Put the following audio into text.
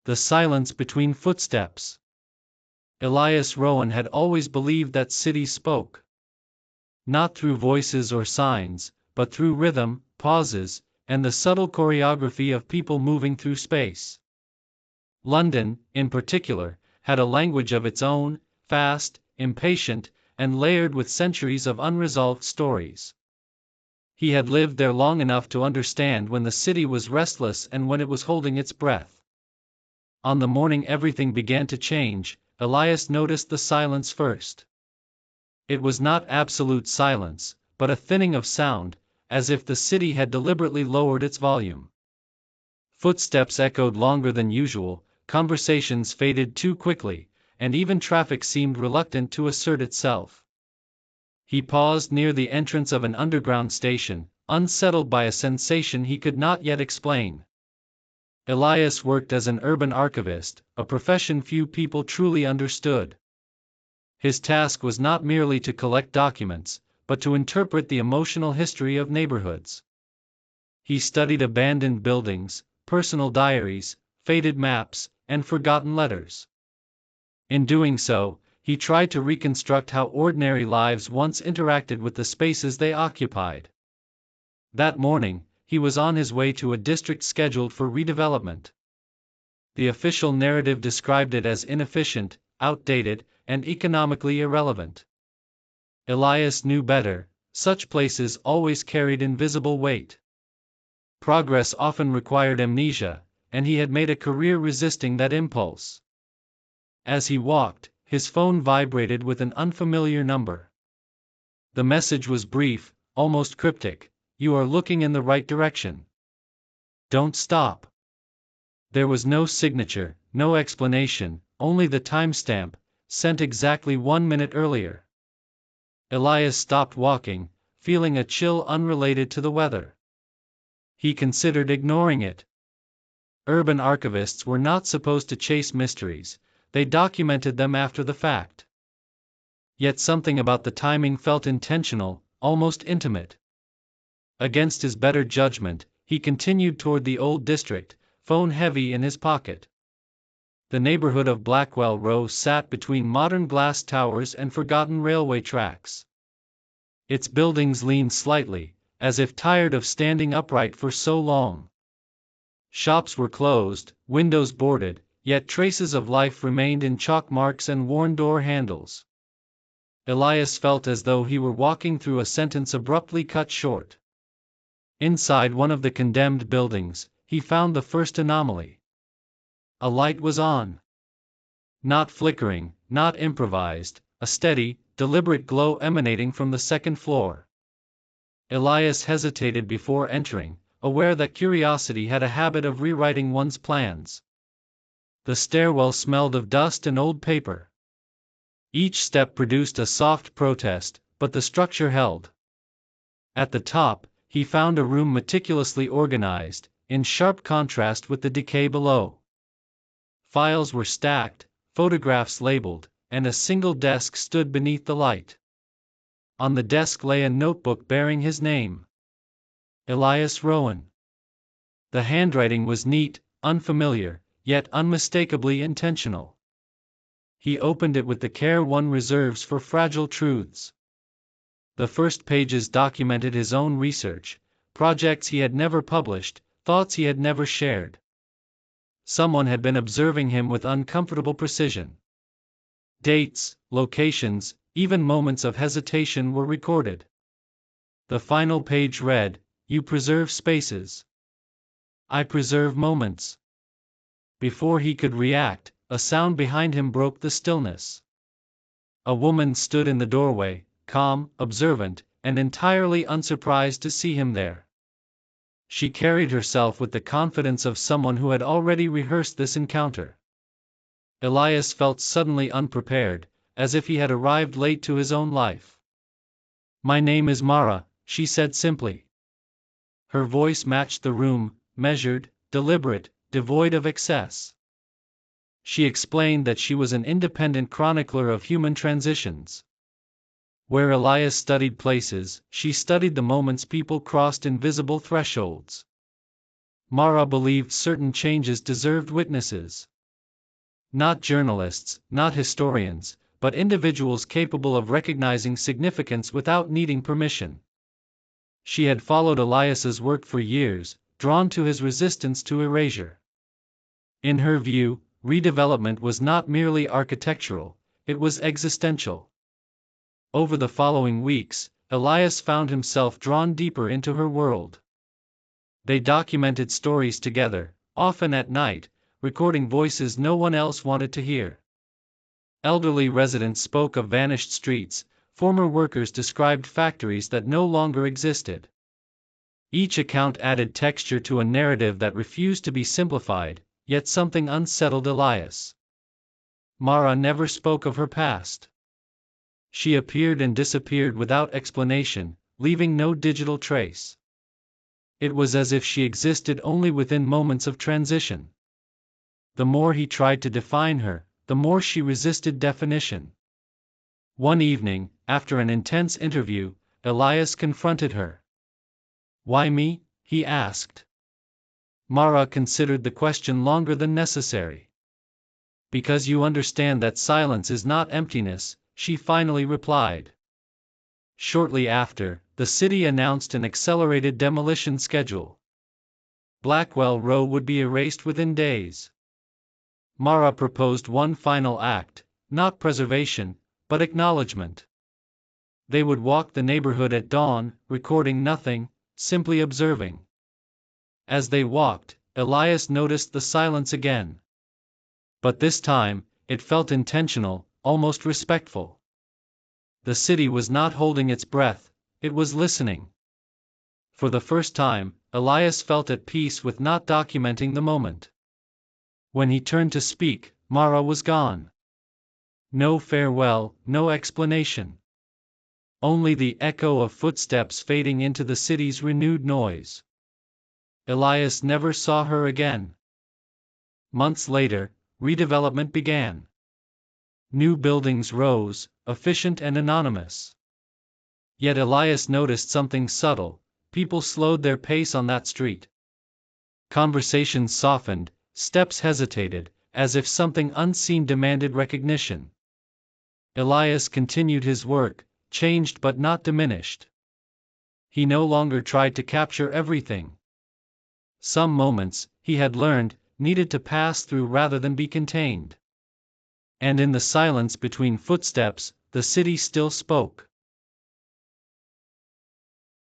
The silence between footsteps. Elias Rowan had always believed that cities spoke. Not through voices or signs, but through rhythm, pauses, and the subtle choreography of people moving through space. London, in particular, had a language of its own, fast, impatient, and layered with centuries of unresolved stories. He had lived there long enough to understand when the city was restless and when it was holding its breath. On the morning everything began to change, Elias noticed the silence first. It was not absolute silence, but a thinning of sound, as if the city had deliberately lowered its volume. Footsteps echoed longer than usual, conversations faded too quickly, and even traffic seemed reluctant to assert itself. He paused near the entrance of an underground station, unsettled by a sensation he could not yet explain. Elias worked as an urban archivist, a profession few people truly understood. His task was not merely to collect documents, but to interpret the emotional history of neighborhoods. He studied abandoned buildings, personal diaries, faded maps, and forgotten letters. In doing so, he tried to reconstruct how ordinary lives once interacted with the spaces they occupied. That morning, he was on his way to a district scheduled for redevelopment. The official narrative described it as inefficient, outdated, and economically irrelevant. Elias knew better. Such places always carried invisible weight. Progress often required amnesia, and he had made a career resisting that impulse. As he walked, his phone vibrated with an unfamiliar number. The message was brief, almost cryptic: "You are looking in the right direction. Don't stop." There was no signature, no explanation, only the timestamp, sent exactly 1 minute earlier. Elias stopped walking, feeling a chill unrelated to the weather. He considered ignoring it. Urban archivists were not supposed to chase mysteries, they documented them after the fact. Yet something about the timing felt intentional, almost intimate. Against his better judgment, he continued toward the old district, phone heavy in his pocket. The neighborhood of Blackwell Row sat between modern glass towers and forgotten railway tracks. Its buildings leaned slightly, as if tired of standing upright for so long. Shops were closed, windows boarded, yet traces of life remained in chalk marks and worn door handles. Elias felt as though he were walking through a sentence abruptly cut short. Inside one of the condemned buildings, he found the first anomaly. A light was on. Not flickering, not improvised, a steady, deliberate glow emanating from the second floor. Elias hesitated before entering, aware that curiosity had a habit of rewriting one's plans. The stairwell smelled of dust and old paper. Each step produced a soft protest, but the structure held. At the top, he found a room meticulously organized, in sharp contrast with the decay below. Files were stacked, photographs labeled, and a single desk stood beneath the light. On the desk lay a notebook bearing his name: Elias Rowan. The handwriting was neat, unfamiliar, yet unmistakably intentional. He opened it with the care one reserves for fragile truths. The first pages documented his own research, projects he had never published, thoughts he had never shared. Someone had been observing him with uncomfortable precision. Dates, locations, even moments of hesitation were recorded. The final page read, "You preserve spaces. I preserve moments." Before he could react, a sound behind him broke the stillness. A woman stood in the doorway, calm, observant, and entirely unsurprised to see him there. She carried herself with the confidence of someone who had already rehearsed this encounter. Elias felt suddenly unprepared, as if he had arrived late to his own life. "My name is Mara," she said simply. Her voice matched the room, measured, deliberate, devoid of excess. She explained that she was an independent chronicler of human transitions. Where Elias studied places, she studied the moments people crossed invisible thresholds. Mara believed certain changes deserved witnesses. Not journalists, not historians, but individuals capable of recognizing significance without needing permission. She had followed Elias's work for years, drawn to his resistance to erasure. In her view, redevelopment was not merely architectural, it was existential. Over the following weeks, Elias found himself drawn deeper into her world. They documented stories together, often at night, recording voices no one else wanted to hear. Elderly residents spoke of vanished streets, former workers described factories that no longer existed. Each account added texture to a narrative that refused to be simplified, yet something unsettled Elias. Mara never spoke of her past. She appeared and disappeared without explanation, leaving no digital trace. It was as if she existed only within moments of transition. The more he tried to define her, the more she resisted definition. One evening, after an intense interview, Elias confronted her. "Why me?" he asked. Mara considered the question longer than necessary. "Because you understand that silence is not emptiness," she finally replied. Shortly after, the city announced an accelerated demolition schedule. Blackwell Row would be erased within days. Mara proposed one final act, not preservation, but acknowledgement. They would walk the neighborhood at dawn, recording nothing, simply observing. As they walked, Elias noticed the silence again. But this time, it felt intentional, almost respectful. The city was not holding its breath, it was listening. For the first time, Elias felt at peace with not documenting the moment. When he turned to speak, Mara was gone. No farewell, no explanation. Only the echo of footsteps fading into the city's renewed noise. Elias never saw her again. Months later, redevelopment began. New buildings rose, efficient and anonymous. Yet Elias noticed something subtle: people slowed their pace on that street. Conversations softened, steps hesitated, as if something unseen demanded recognition. Elias continued his work, changed but not diminished. He no longer tried to capture everything. Some moments, he had learned, needed to pass through rather than be contained. And in the silence between footsteps, the city still spoke.